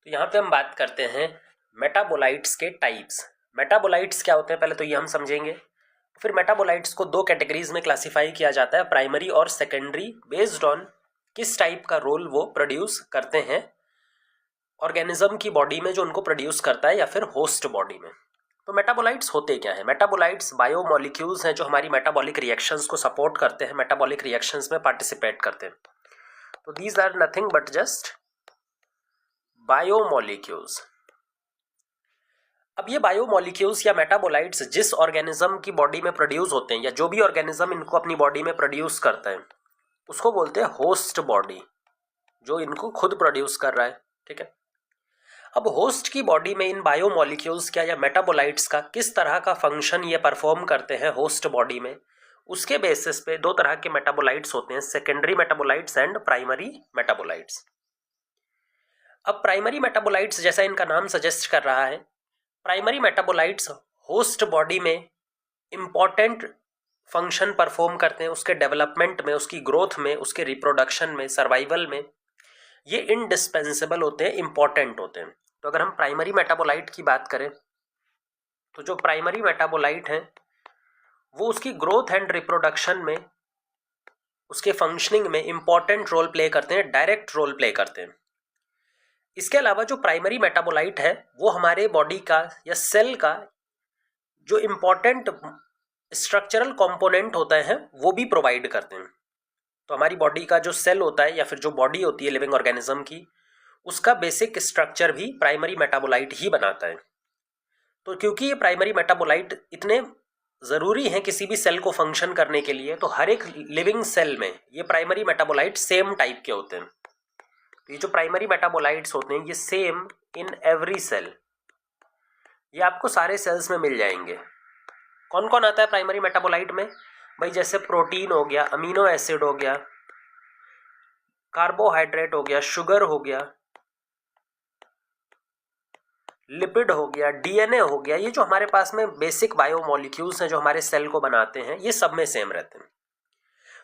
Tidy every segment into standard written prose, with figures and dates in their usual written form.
तो यहाँ पे हम बात करते हैं मेटाबोलाइट्स के टाइप्स। मेटाबोलाइट्स क्या होते हैं पहले तो ये हम समझेंगे। फिर मेटाबोलाइट्स को दो कैटेगरीज में क्लासिफाई किया जाता है, प्राइमरी और सेकेंडरी, बेस्ड ऑन किस टाइप का रोल वो प्रोड्यूस करते हैं ऑर्गेनिज्म की बॉडी में, जो उनको प्रोड्यूस करता है, या फिर होस्ट बॉडी में। तो मेटाबोलाइट्स होते क्या है? मेटाबोलाइट्स बायोमोलिक्यूल्स हैं जो हमारी मेटाबॉलिक रिएक्शंस को सपोर्ट करते हैं, मेटाबॉलिक रिएक्शंस में पार्टिसिपेट करते हैं। तो these are nothing but just biomolecules. अब ये बायोमोलिक्यूल्स या मेटाबोलाइट्स जिस ऑर्गेनिज्म की बॉडी में प्रोड्यूस होते हैं, या जो भी ऑर्गेनिज्म इनको अपनी बॉडी में प्रोड्यूस करता है, उसको बोलते हैं होस्ट बॉडी, जो इनको खुद प्रोड्यूस कर रहा है। ठीक है। अब होस्ट की बॉडी में इन बायोमोलिक्यूल्स का या मेटाबोलाइट्स का किस तरह का फंक्शन ये परफॉर्म करते हैं होस्ट बॉडी में, उसके बेसिस पे दो तरह के मेटाबोलाइट्स होते हैं, secondary metabolites and primary metabolites. अब प्राइमरी मेटाबोलाइट्स, जैसा इनका नाम सजेस्ट कर रहा है, प्राइमरी मेटाबोलाइट्स होस्ट बॉडी में इंपॉर्टेंट फंक्शन परफॉर्म करते हैं, उसके डेवलपमेंट में, उसकी ग्रोथ में, उसके रिप्रोडक्शन में, सर्वाइवल में। ये इंडिस्पेंसेबल होते हैं, इंपॉर्टेंट होते हैं। तो अगर हम प्राइमरी मेटाबोलाइट की बात करें तो जो प्राइमरी मेटाबोलाइट हैं वो उसकी ग्रोथ एंड रिप्रोडक्शन में, उसके फंक्शनिंग में इंपॉर्टेंट रोल प्ले करते हैं, डायरेक्ट रोल प्ले करते हैं। इसके अलावा जो प्राइमरी मेटाबोलाइट है वो हमारे बॉडी का या सेल का जो इंपॉर्टेंट स्ट्रक्चरल कंपोनेंट होता है वो भी प्रोवाइड करते हैं। तो हमारी बॉडी का जो सेल होता है या फिर जो बॉडी होती है लिविंग ऑर्गेनिज्म की, उसका बेसिक स्ट्रक्चर भी प्राइमरी मेटाबोलाइट ही बनाता है। तो क्योंकि ये प्राइमरी मेटाबोलाइट इतने ज़रूरी हैं किसी भी सेल को फंक्शन करने के लिए, तो हर एक लिविंग सेल में ये प्राइमरी मेटाबोलाइट सेम टाइप के होते हैं। तो ये जो प्राइमरी मेटाबोलाइट्स होते हैं ये सेम इन एवरी सेल, ये आपको सारे सेल्स में मिल जाएंगे। कौन कौन आता है प्राइमरी मेटाबोलाइट में? भाई जैसे प्रोटीन हो गया, अमीनो एसिड हो गया, कार्बोहाइड्रेट हो गया, शुगर हो गया, लिपिड हो गया, डीएनए हो गया। ये जो हमारे पास में बेसिक बायोमोलिक्यूल्स हैं जो हमारे सेल को बनाते हैं, ये सब में सेम रहते हैं।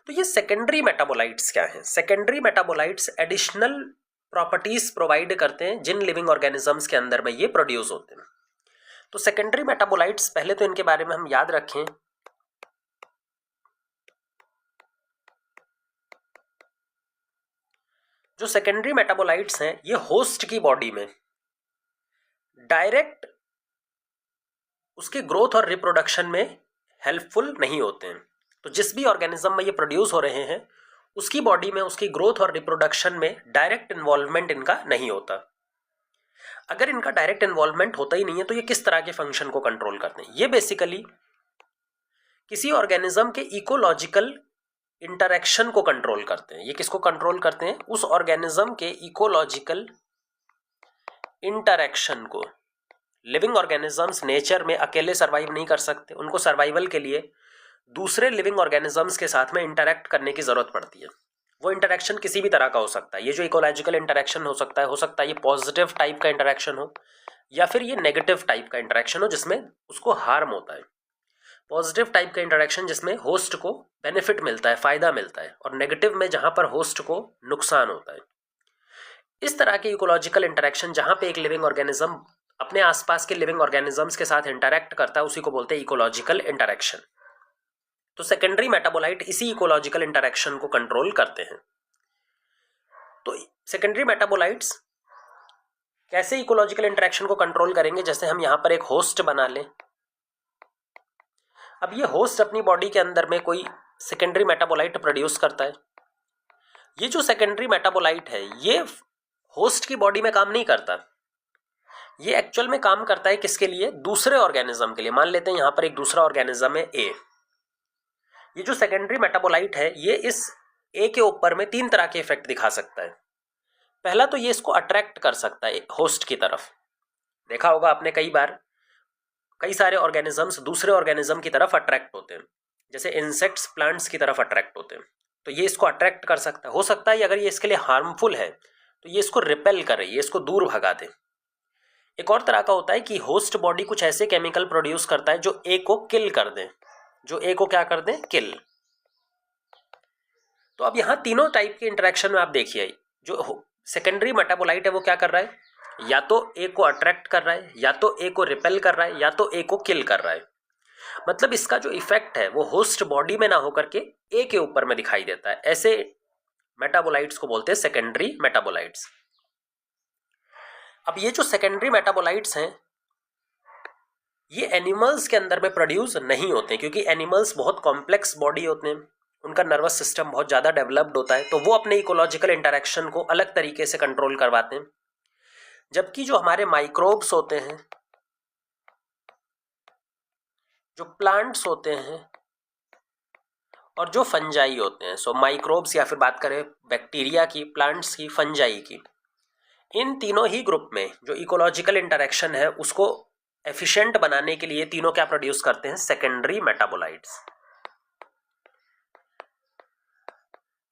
तो ये सेकेंडरी मेटाबोलाइट्स क्या हैं? Secondary metabolites additional properties provide करते हैं जिन लिविंग ऑर्गेनिजम्स के अंदर में ये प्रोड्यूस होते हैं। तो सेकेंडरी मेटाबोलाइट्स, पहले तो इनके बारे में हम याद रखें। जो सेकेंडरी मेटाबोलाइट्स हैं ये होस्ट की बॉडी में डायरेक्ट उसके ग्रोथ और रिप्रोडक्शन में हेल्पफुल नहीं होते हैं। तो जिस भी ऑर्गेनिज्म में ये प्रोड्यूस हो रहे हैं उसकी बॉडी में उसकी ग्रोथ और रिप्रोडक्शन में डायरेक्ट इन्वॉल्वमेंट इनका नहीं होता। अगर इनका डायरेक्ट इन्वॉल्वमेंट होता ही नहीं है तो ये किस तरह के फंक्शन को कंट्रोल करते हैं? ये बेसिकली किसी ऑर्गेनिज्म के इकोलॉजिकल इंटरेक्शन को कंट्रोल करते हैं। ये किसको कंट्रोल करते हैं? उस ऑर्गेनिज्म के इकोलॉजिकल इंटरेक्शन को। लिविंग ऑर्गेनिजम्स नेचर में अकेले सर्वाइव नहीं कर सकते, उनको सर्वाइवल के लिए दूसरे लिविंग ऑर्गेनिजम्स के साथ में इंटरेक्ट करने की जरूरत पड़ती है। वो इंटरेक्शन किसी भी तरह का हो सकता है। ये जो इकोलॉजिकल इंटरेक्शन हो सकता है ये पॉजिटिव टाइप का इंटरेक्शन हो या फिर ये नेगेटिव टाइप का इंटरेक्शन हो जिसमें उसको हार्म होता है। पॉजिटिव टाइप का इंटरेक्शन जिसमें होस्ट को बेनिफिट मिलता है, फायदा मिलता है, और नेगेटिव में जहां पर होस्ट को नुकसान होता है। इस तरह के इकोलॉजिकल इंटरेक्शन जहां पे एक लिविंग ऑर्गेनिज्म अपने आसपास के लिविंग ऑर्गेनिजम्स के साथ इंटरेक्ट करता है उसी को बोलते हैं इकोलॉजिकल इंटरेक्शन। तो सेकेंडरी मेटाबोलाइट इसी इकोलॉजिकल इंटरेक्शन को कंट्रोल करते हैं। तो सेकेंडरी मेटाबोलाइट्स कैसे इकोलॉजिकल इंटरेक्शन को कंट्रोल करेंगे? जैसे हम यहां पर एक होस्ट बना लें। अब ये होस्ट अपनी बॉडी के अंदर में कोई सेकेंडरी मेटाबोलाइट प्रोड्यूस करता है। ये जो सेकेंडरी मेटाबोलाइट है ये होस्ट की बॉडी में काम नहीं करता, ये एक्चुअल में काम करता है किसके लिए? दूसरे ऑर्गेनिज्म के लिए। मान लेते हैं यहां पर एक दूसरा ऑर्गेनिज्म है ए। ये जो सेकेंडरी मेटाबोलाइट है ये इस ए के ऊपर में तीन तरह के इफेक्ट दिखा सकता है। पहला तो ये इसको अट्रैक्ट कर सकता है होस्ट की तरफ। देखा होगा आपने कई बार, कई सारे ऑर्गेनिजम्स दूसरे ऑर्गेनिज्म की तरफ अट्रैक्ट होते हैं, जैसे इंसेक्ट्स प्लांट्स की तरफ अट्रैक्ट होते हैं। तो ये इसको अट्रैक्ट कर सकता है। हो सकता है अगर ये इसके लिए हार्मफुल है तो ये इसको रिपेल करे, ये इसको दूर भगा दे। एक और तरह का होता है कि होस्ट बॉडी कुछ ऐसे केमिकल प्रोड्यूस करता है जो ए को किल कर दे, जो ए को क्या कर दे? किल। तो अब यहां तीनों टाइप के इंटरेक्शन में आप देखिए, जो सेकेंडरी मेटाबोलाइट है वो क्या कर रहा है? या तो ए को अट्रैक्ट कर रहा है, या तो ए को रिपेल कर रहा है, या तो ए को किल कर रहा है। मतलब इसका जो इफेक्ट है वो होस्ट बॉडी में ना होकर के ए के ऊपर में दिखाई देता है। ऐसे मेटाबोलाइट्स को बोलते हैं सेकेंडरी मेटाबोलाइट्स। अब ये जो सेकेंडरी मेटाबोलाइट्स हैं ये एनिमल्स के अंदर में प्रोड्यूस नहीं होते, क्योंकि एनिमल्स बहुत कॉम्प्लेक्स बॉडी होते हैं, उनका नर्वस सिस्टम बहुत ज़्यादा डेवलप्ड होता है, तो वो अपने इकोलॉजिकल इंटरेक्शन को अलग तरीके से कंट्रोल करवाते हैं। जबकि जो हमारे माइक्रोब्स होते हैं, जो प्लांट्स होते हैं और जो फंजाई होते हैं, सो माइक्रोब्स या फिर बात करें बैक्टीरिया की, प्लांट्स की, फंजाई की, इन तीनों ही ग्रुप में जो इकोलॉजिकल इंटरेक्शन है उसको एफिशिएंट बनाने के लिए तीनों क्या प्रोड्यूस करते हैं? Secondary metabolites.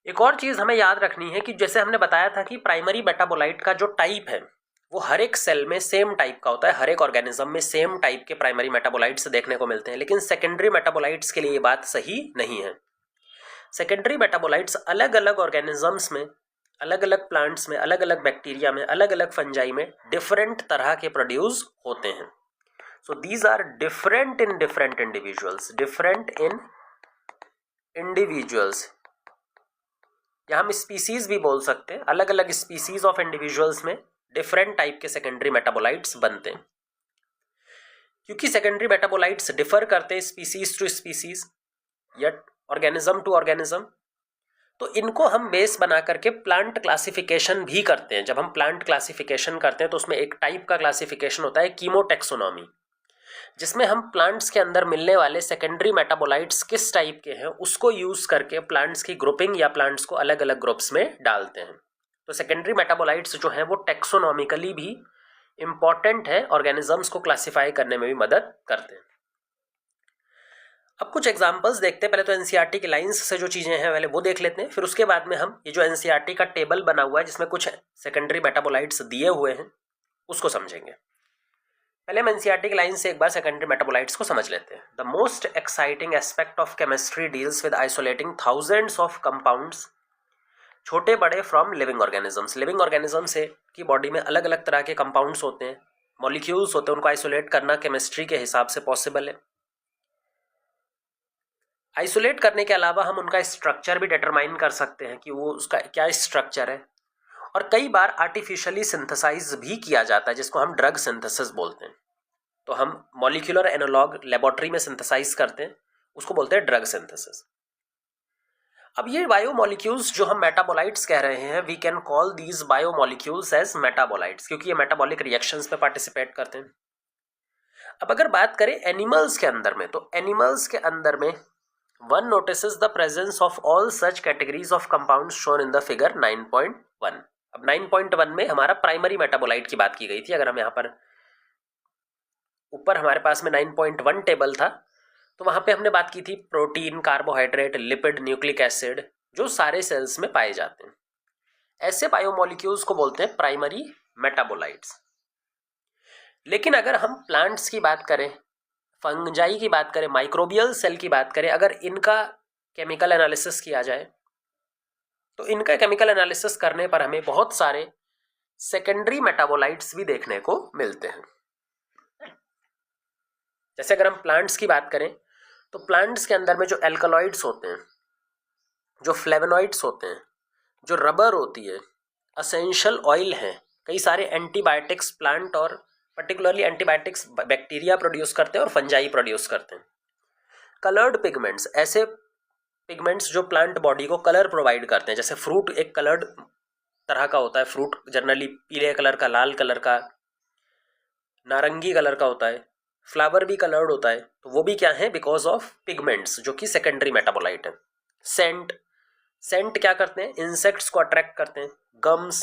एक और चीज हमें याद रखनी है कि जैसे हमने बताया था कि प्राइमरी मेटाबोलाइट का जो टाइप है वो हर एक सेल में सेम टाइप का होता है, हर एक ऑर्गेनिज्म में सेम टाइप के प्राइमरी मेटाबोलाइट्स देखने को मिलते हैं, लेकिन सेकेंडरी मेटाबोलाइट्स के लिए ये बात सही नहीं है। सेकेंडरी मेटाबोलाइट्स अलग अलग ऑर्गेनिजम्स में, अलग अलग प्लांट्स में, अलग अलग बैक्टीरिया में, अलग अलग फंजाई में डिफरेंट तरह के प्रोड्यूस होते हैं। So these are different in different individuals, different in individuals, या हम स्पीसीज भी बोल सकते हैं। अलग अलग स्पीसीज ऑफ इंडिविजुअल्स में डिफरेंट टाइप के सेकेंडरी मेटाबोलाइट्स बनते हैं। क्योंकि सेकेंडरी मेटाबोलाइट्स डिफर करते हैं स्पीसीज टू स्पीसीज या ऑर्गेनिज्म टू ऑर्गेनिज्म, तो इनको हम बेस बना करके प्लांट क्लासिफिकेशन भी करते हैं। जब हम प्लांट क्लासिफिकेशन करते हैं तो उसमें एक टाइप का क्लासिफिकेशन होता है कीमोटेक्सोनॉमी, जिसमें हम प्लांट्स के अंदर मिलने वाले सेकेंडरी मेटाबोलाइट्स किस टाइप के हैं उसको यूज करके प्लांट्स की ग्रुपिंग या प्लांट्स को अलग अलग ग्रुप्स में डालते हैं। तो सेकेंडरी मेटाबोलाइट्स जो हैं वो टेक्सोनॉमिकली भी इंपॉर्टेंट है, ऑर्गेनिजम्स को क्लासिफाई करने में भी मदद करते हैं। अब कुछ एग्जांपल्स देखते हैं। पहले तो एनसीईआरटी की लाइंस से जो चीजें हैं पहले वो देख लेते हैं, फिर उसके बाद में हम ये जो एनसीईआरटी का टेबल बना हुआ है जिसमें कुछ सेकेंडरी मेटाबोलाइट्स दिए हुए हैं उसको समझेंगे। पहले हम एनसीईआरटी की लाइन से एक बार सेकेंडरी मेटाबोलाइट्स को समझ लेते हैं। The most exciting aspect of chemistry deals with isolating thousands of compounds, छोटे बड़े from living organisms. Living organism से की बॉडी में अलग अलग तरह के कंपाउंड्स होते हैं, मॉलिक्यूल्स होते हैं, उनको आइसोलेट करना केमिस्ट्री के हिसाब से पॉसिबल है। आइसोलेट करने के अलावा हम उनका स्ट्रक्चर भी डिटरमाइन कर सकते हैं कि वो उसका क्या स्ट्रक्चर है, और कई बार आर्टिफिशियली सिंथेसाइज भी किया जाता है जिसको हम ड्रग सिंथेसिस बोलते हैं। तो हम मॉलिक्यूलर एनालॉग लेबोरेटरी में सिंथेसाइज करते हैं, उसको बोलते हैं ड्रग सिंथेसिस। अब ये बायोमोलिक्यूल्स जो हम मेटाबोलाइट्स कह रहे हैं, we can call these biomolecules as metabolites, क्योंकि ये मेटाबॉलिक रिएक्शंस में पार्टिसिपेट करते हैं। अब अगर बात करें एनिमल्स के अंदर में, तो एनिमल्स के अंदर में one notices the presence of all such categories of compounds shown in the figure 9.1। अब 9.1 में हमारा प्राइमरी मेटाबोलाइट की बात की गई थी। अगर हम यहाँ पर ऊपर हमारे पास में 9.1 टेबल था तो वहां पे हमने बात की थी protein, carbohydrate, lipid, nucleic acid, जो सारे सेल्स में पाए जाते हैं। ऐसे बायोमोलिक्यूल्स को बोलते हैं प्राइमरी मेटाबोलाइट्स। लेकिन अगर हम प्लांट्स की बात करें, फंजाई की बात करें, माइक्रोबियल सेल की बात करें, अगर इनका केमिकल एनालिसिस किया जाए तो इनका केमिकल एनालिसिस करने पर हमें बहुत सारे सेकेंडरी मेटाबोलाइट्स भी देखने को मिलते हैं। जैसे अगर हम प्लांट्स की बात करें तो प्लांट्स के अंदर में जो एल्कलॉइड्स होते हैं, जो फ्लेवोनॉइड्स होते हैं, जो रबर होती है, असेंशियल ऑयल हैं, कई सारे एंटीबायोटिक्स प्लांट और पर्टिकुलरली एंटीबायोटिक्स बैक्टीरिया प्रोड्यूस करते हैं और फंजाई प्रोड्यूस करते हैं। कलर्ड पिगमेंट्स, ऐसे पिगमेंट्स जो प्लांट बॉडी को कलर प्रोवाइड करते हैं। जैसे फ्रूट एक कलर्ड तरह का होता है, फ्रूट जनरली पीले कलर का, लाल कलर का, नारंगी कलर का होता है। फ्लावर भी कलर्ड होता है, तो वो भी क्या है? बिकॉज ऑफ पिगमेंट्स, जो कि सेकेंडरी मेटाबोलाइट है। सेंट, सेंट क्या करते हैं? इंसेक्ट्स को अट्रैक्ट करते हैं। गम्स,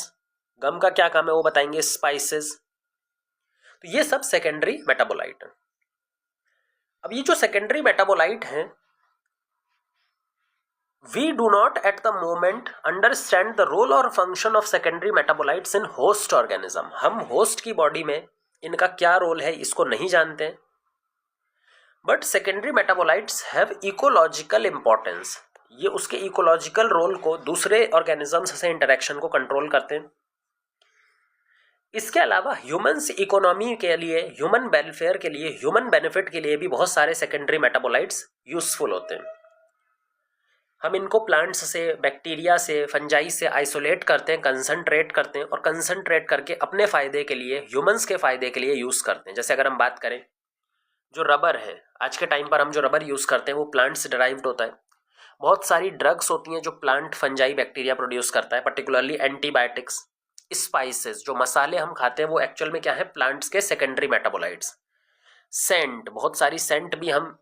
गम का क्या काम है वो बताएंगे। स्पाइसेस, तो ये सब सेकेंडरी मेटाबोलाइट है। अब ये जो सेकेंडरी मेटाबोलाइट हैं, we do not at the moment understand the role और function of secondary metabolites in host organism. हम होस्ट की बॉडी में इनका क्या रोल है इसको नहीं जानते, but secondary metabolites have ecological importance. ये उसके इकोलॉजिकल रोल को, दूसरे ऑर्गेनिजम्स से इंटरेक्शन को कंट्रोल करते हैं। इसके अलावा ह्यूमन्स इकोनॉमी के लिए, ह्यूमन वेलफेयर के लिए, ह्यूमन बेनिफिट के लिए भी बहुत सारे सेकेंडरी मेटाबोलाइट्स यूजफुल होते हैं। हम इनको प्लांट्स से, बैक्टीरिया से, फंजाई से आइसोलेट करते हैं, कंसंट्रेट करते हैं और कंसंट्रेट करके अपने फ़ायदे के लिए, ह्यूमंस के फ़ायदे के लिए यूज़ करते हैं। जैसे अगर हम बात करें, जो रबर है, आज के टाइम पर हम जो रबर यूज़ करते हैं वो प्लांट से डिराइव्ड होता है। बहुत सारी ड्रग्स होती हैं जो प्लांट फंजाई बैक्टीरिया प्रोड्यूस करता है, पर्टिकुलरली एंटीबायोटिक्स, स्पाइसेस, जो मसाले हम खाते हैं वो एक्चुअल में क्या है, प्लांट्स के सेकेंडरी मेटाबोलाइट्स। सेंट, बहुत सारी सेंट भी हम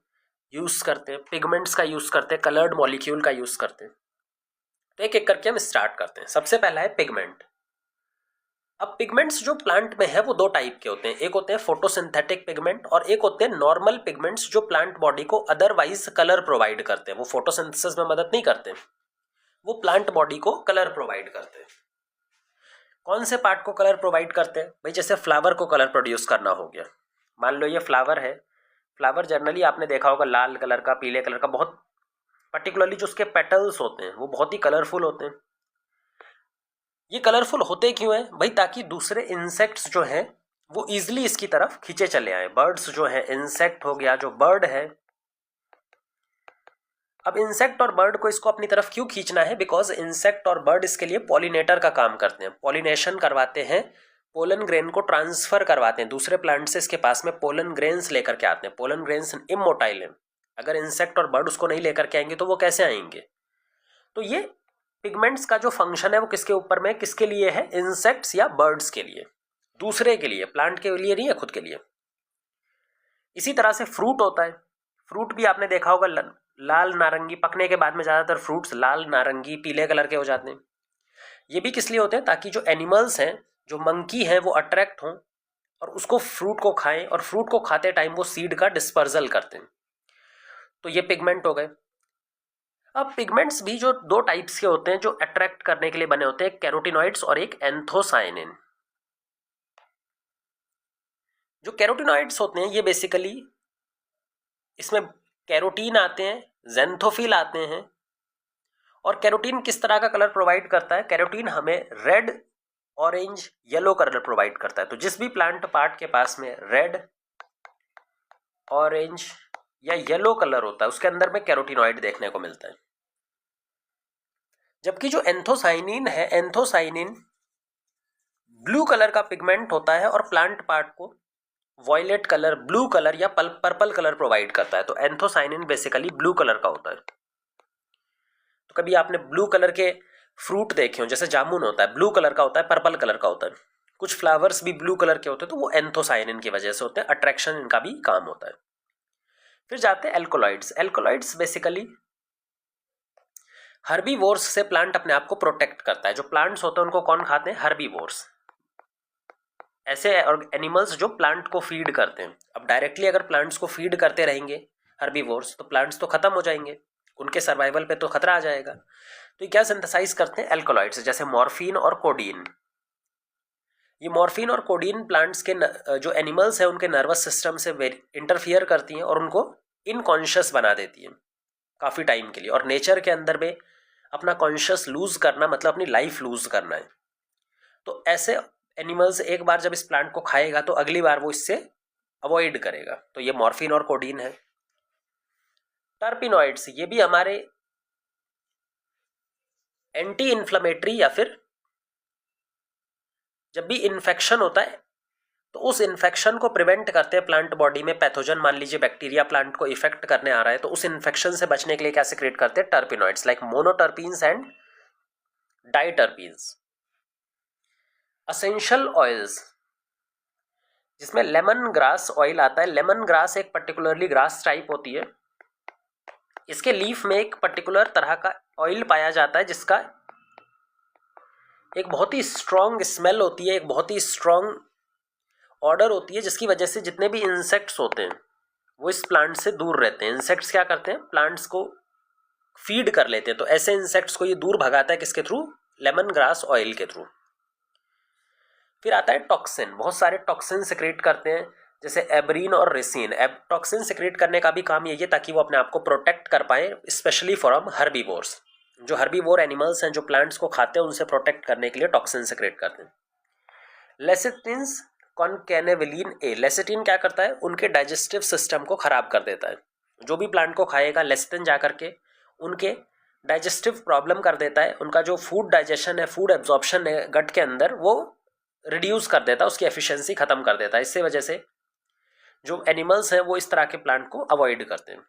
यूज़ करते हैं, पिगमेंट्स का यूज़ करते हैं, कलर्ड मॉलिक्यूल का यूज़ करते हैं। तो एक एक करके हम स्टार्ट करते हैं। सबसे पहला है पिगमेंट। अब पिगमेंट्स जो प्लांट में है वो दो टाइप के होते हैं, एक होते हैं फोटोसिंथेटिक पिगमेंट और एक होते हैं नॉर्मल पिगमेंट्स जो प्लांट बॉडी को अदरवाइज कलर प्रोवाइड करते हैं। वो फोटोसिंथेसिस में मदद नहीं करते, वो प्लांट बॉडी को कलर प्रोवाइड करते हैं। कौन से पार्ट को कलर प्रोवाइड करते हैं भाई? जैसे फ्लावर को कलर प्रोड्यूस करना हो गया, मान लो ये फ्लावर है, फ्लावर जनरली आपने देखा होगा लाल कलर का, पीले कलर का, बहुत पर्टिकुलरली जो उसके पेटल्स होते हैं वो बहुत ही कलरफुल होते हैं। ये कलरफुल होते क्यों हैं भाई? ताकि दूसरे इंसेक्ट्स जो हैं वो इजिली इसकी तरफ खींचे चले आए। बर्ड्स जो है, इंसेक्ट हो गया, जो बर्ड है, अब इंसेक्ट और बर्ड को इसको अपनी तरफ क्यों खींचना है? बिकॉज इंसेक्ट और बर्ड इसके लिए पॉलिनेटर का काम करते हैं, पॉलिनेशन करवाते हैं, पोलन ग्रेन को ट्रांसफर करवाते हैं दूसरे प्लांट से, इसके पास में पोलन ग्रेन्स लेकर के आते हैं। पोलन ग्रेन्स इमोटाइल हैं, अगर इंसेक्ट और बर्ड उसको नहीं लेकर के आएंगे तो वो कैसे आएंगे? तो ये पिगमेंट्स का जो फंक्शन है वो किसके ऊपर में, किसके लिए है? इंसेक्ट्स या बर्ड्स के लिए, दूसरे के लिए, प्लांट के लिए नहीं है, खुद के लिए। इसी तरह से फ्रूट होता है, फ्रूट भी आपने देखा होगा लाल नारंगी, पकने के बाद में ज़्यादातर फ्रूट्स लाल नारंगी पीले कलर के हो जाते हैं। ये भी किस लिए होते हैं? ताकि जो एनिमल्स हैं, जो मंकी हैं, वो अट्रैक्ट हों और उसको फ्रूट को खाएं, और फ्रूट को खाते टाइम वो सीड का डिस्पर्जल करते हैं। तो ये पिगमेंट हो गए। अब पिगमेंट्स भी जो दो टाइप्स के होते हैं जो अट्रैक्ट करने के लिए बने होते हैं, एक कैरोटिनॉइड्स और एक एंथोसाइनिन। जो कैरोटिनॉइड्स होते हैं ये बेसिकली, इसमें कैरोटीन आते हैं, ज़ैंथोफिल आते हैं। और कैरोटीन किस तरह का कलर प्रोवाइड करता है? कैरोटीन हमें red, orange, yellow colour provide करता है। तो जिस भी प्लांट पार्ट के पास में रेड, ऑरेंज या येलो कलर होता है उसके अंदर में कैरोटिनॉइड देखने को मिलता है। जबकि जो एंथोसाइनिन है, एंथोसाइनिन ब्लू कलर का पिगमेंट होता है और प्लांट पार्ट को वॉयलेट कलर, ब्लू कलर या पर्पल कलर प्रोवाइड करता है। तो एंथोसाइनिन बेसिकली ब्लू कलर का होता है। तो कभी आपने ब्लू कलर के फ्रूट देखे हो, जैसे जामुन होता है, ब्लू कलर का होता है, पर्पल कलर का होता है, कुछ फ्लावर्स भी ब्लू कलर के होते हैं, तो वो एंथोसाइनिन की वजह से होते हैं, अट्रैक्शन इनका भी काम होता है। फिर जाते हैं एल्कोलॉइड्स। एल्कोलॉइड्स बेसिकली हर्बीवोर्स से प्लांट अपने आप को प्रोटेक्ट करता है। जो प्लांट्स होते हैं उनको कौन खाते हैं? हर्बीवोर्स, ऐसे एनिमल्स जो प्लांट को फीड करते हैं। अब डायरेक्टली अगर प्लांट्स को फीड करते रहेंगे हर्बीवोर्स तो प्लांट्स तो खत्म हो जाएंगे, उनके सर्वाइवल पे तो खतरा आ जाएगा। तो ये क्या सिंथेसाइज करते हैं? एल्कोलॉइड्स, जैसे मॉर्फिन और कोडीन। ये मॉर्फिन और कोडीन प्लांट्स के जो एनिमल्स हैं उनके नर्वस सिस्टम से इंटरफियर करती हैं और उनको इनकॉन्शियस बना देती हैं काफ़ी टाइम के लिए। और नेचर के अंदर में अपना कॉन्शियस लूज करना मतलब अपनी लाइफ लूज करना है। तो ऐसे एनिमल्स एक बार जब इस प्लांट को खाएगा तो अगली बार वो इससे अवॉइड करेगा। तो ये मॉर्फिन और कोडीन है। टर्पिनॉइड्स, ये भी हमारे एंटी इन्फ्लेमेटरी, या फिर जब भी इन्फेक्शन होता है तो उस इन्फेक्शन को प्रिवेंट करते हैं प्लांट बॉडी में। पैथोजन मान लीजिए बैक्टीरिया प्लांट को इफेक्ट करने आ रहा है तो उस इन्फेक्शन से बचने के लिए क्या सिक्रेट करते हैं? Terpenoids, like monoterpenes and diterpenes. Essential oils, जिसमें लेमन ग्रास ऑयल आता है। लेमन ग्रास एक पर्टिकुलरली ग्रास टाइप होती है, इसके लीफ में एक पर्टिकुलर तरह का ऑयल पाया जाता है जिसका एक बहुत ही स्ट्रॉन्ग स्मेल होती है, एक बहुत ही स्ट्रॉन्ग ऑर्डर होती है, जिसकी वजह से जितने भी इंसेक्ट्स होते हैं वो इस प्लांट से दूर रहते हैं। इंसेक्ट्स क्या करते हैं? प्लांट्स को फीड कर लेते हैं। तो ऐसे इंसेक्ट्स को ये दूर भगाता है, किसके थ्रू? लेमन ग्रास ऑयल के थ्रू। फिर आता है टॉक्सिन। बहुत सारे टॉक्सिन सिक्रेट करते हैं, जैसे एब्रीन और रेसिन। टॉक्सिन सिक्रेट करने का भी काम यही है ताकि वो अपने आप को प्रोटेक्ट कर पाए, स्पेशली फ्रॉम हर्बीवोर्स। जो हर्बीवोर एनिमल्स हैं जो प्लांट्स को खाते हैं उनसे प्रोटेक्ट करने के लिए टॉक्सिन सिक्रेट करते हैं। लेसिटिन्स कॉन्केनेवलिन ए, लेसिटिन क्या करता है, उनके डाइजेस्टिव सिस्टम को खराब कर देता है। जो भी प्लांट को खाएगा लेसिटिन जा करके उनके डाइजेस्टिव प्रॉब्लम कर देता है, उनका जो फूड डाइजेशन है, फूड एब्जॉर्प्शन है गट के अंदर, वो रिड्यूस कर देता है, उसकी एफिशिएंसी खत्म कर देता है। इससे वजह से जो एनिमल्स हैं वो इस तरह के प्लांट को अवॉइड करते हैं।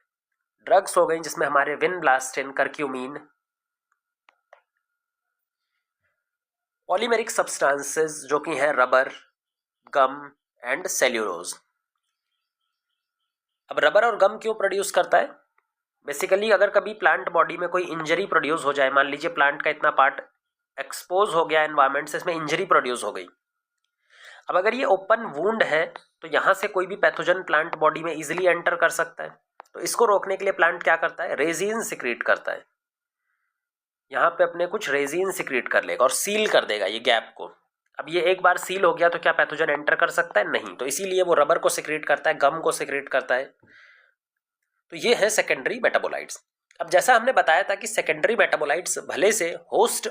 ड्रग्स हो गई जिसमें हमारे विनब्लास्टिन, करक्यूमिन, पॉलीमेरिक सब्सटेंसेस जो कि हैं रबर, गम एंड सेल्यूलोज। अब रबर और गम क्यों प्रोड्यूस करता है? बेसिकली अगर कभी प्लांट बॉडी में कोई इंजरी प्रोड्यूस हो जाए, मान लीजिए प्लांट का इतना पार्ट एक्सपोज हो गया एनवायरमेंट से, इसमें इंजरी प्रोड्यूस हो गई। अब अगर ये ओपन वुंड है तो यहाँ से कोई भी पैथोजन प्लांट बॉडी में इजीली एंटर कर सकता है। तो इसको रोकने के लिए प्लांट क्या करता है, रेजिन सिक्रीट करता है। यहाँ पे अपने कुछ रेजिन सिक्रीट कर लेगा और सील कर देगा ये गैप को। अब ये एक बार सील हो गया तो क्या पैथोजन एंटर कर सकता है? नहीं। तो इसीलिए वो रबर को सिक्रीट करता है, गम को सिक्रीट करता है। तो ये है सेकेंडरी मेटाबोलाइट्स। अब जैसा हमने बताया था कि सेकेंडरी मेटाबोलाइट्स भले से होस्ट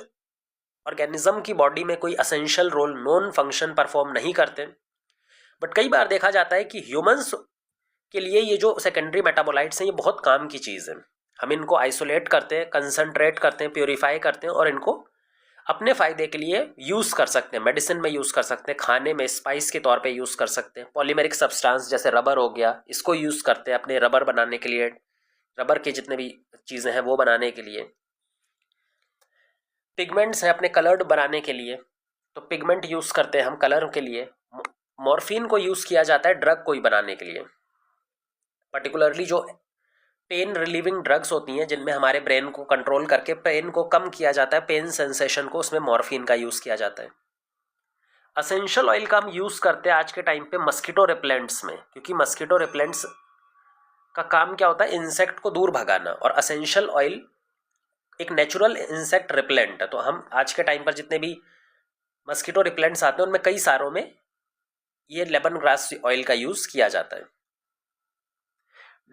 ऑर्गेनिज्म की बॉडी में कोई essential role, non function perform नहीं करते, बट कई बार देखा जाता है कि ह्यूमंस के लिए ये जो सेकेंडरी मेटाबोलाइट्स हैं ये बहुत काम की चीज़ है। हम इनको आइसोलेट करते हैं, कंसंट्रेट करते हैं, प्योरीफाई करते हैं और इनको अपने फ़ायदे के लिए यूज़ कर सकते हैं। मेडिसिन में यूज़ कर सकते हैं, खाने में स्पाइस के तौर पे यूज़ कर सकते हैं। पॉलीमेरिक सब्सटेंस जैसे रबर हो गया, इसको यूज़ करते हैं अपने रबर बनाने के लिए, रबर के जितने भी चीज़ें हैं वो बनाने के लिए। पिगमेंट्स हैं अपने कलर्ड बनाने के लिए, तो पिगमेंट यूज़ करते हैं हम कलर के लिए। मॉर्फिन को यूज़ किया जाता है ड्रग को बनाने के लिए। पर्टिकुलरली जो पेन रिलीविंग ड्रग्स होती हैं जिनमें हमारे ब्रेन को कंट्रोल करके पेन को कम किया जाता है, पेन सेंसेशन को, उसमें मॉर्फिन का यूज़ किया जाता है। असेंशियल ऑयल का हम यूज़ करते हैं आज के टाइम पे मस्कीटो रिपेलेंट्स में, क्योंकि मस्कीटो रिपेलेंट्स का काम क्या होता है, इंसेक्ट को दूर भगाना, और असेंशियल ऑयल एक नेचुरल इंसेक्ट रिपेलेंट है। तो हम आज के टाइम पर जितने भी मस्कीटो रिपेलेंट्स आते हैं उनमें कई सारों में ये लेमन ग्रास ऑयल का यूज़ किया जाता है।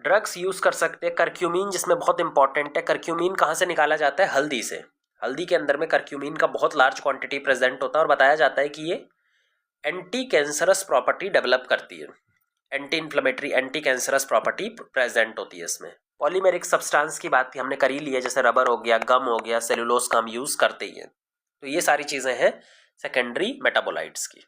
ड्रग्स यूज़ कर सकते हैं करक्यूमिन, जिसमें बहुत इंपॉर्टेंट है। करक्यूमिन कहाँ से निकाला जाता है? हल्दी से। हल्दी के अंदर में करक्यूमिन का बहुत लार्ज क्वांटिटी प्रेजेंट होता है और बताया जाता है कि ये एंटी कैंसरस प्रॉपर्टी डेवलप करती है, anti inflammatory, anti cancerous property present होती है इसमें। पॉलीमेरिक सब्सटेंस की बात हमने कर ही ली है, जैसे रबर हो गया, गम हो गया, सेलुलोज का हम यूज़ करते ही हैं। तो ये सारी चीज़ें हैं सेकेंडरी मेटाबोलाइट्स की।